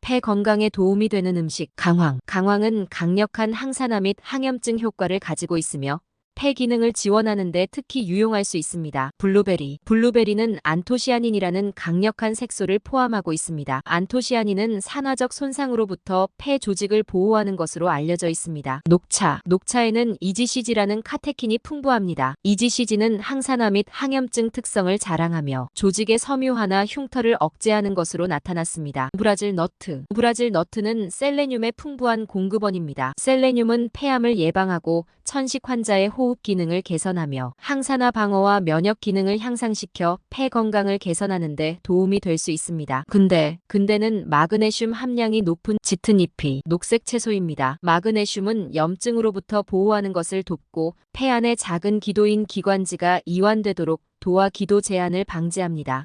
폐 건강에 도움이 되는 음식 강황. 강황은 강력한 항산화 및 항염증 효과를 가지고 있으며 폐 기능을 지원하는 데 특히 유용할 수 있습니다. 블루베리. 블루베리는 안토시아닌이라는 강력한 색소를 포함하고 있습니다. 안토시아닌은 산화적 손상으로부터 폐 조직을 보호하는 것으로 알려져 있습니다. 녹차. 녹차에는 이지시지라는 카테킨이 풍부합니다. 이지시지는 항산화 및 항염증 특성을 자랑하며 조직의 섬유화나 흉터를 억제하는 것으로 나타났습니다. 브라질 너트. 브라질 너트는 셀레늄의 풍부한 공급원입니다. 셀레늄은 폐암을 예방하고 천식 환자의 호흡 기능을 개선하며 항산화 방어와 면역 기능을 향상시켜 폐 건강을 개선하는 데 도움이 될 수 있습니다. 근대는 마그네슘 함량이 높은 짙은 잎이 녹색 채소입니다. 마그네슘은 염증으로부터 보호하는 것을 돕고 폐 안의 작은 기도인 기관지가 이완되도록 도와 기도 제한을 방지합니다.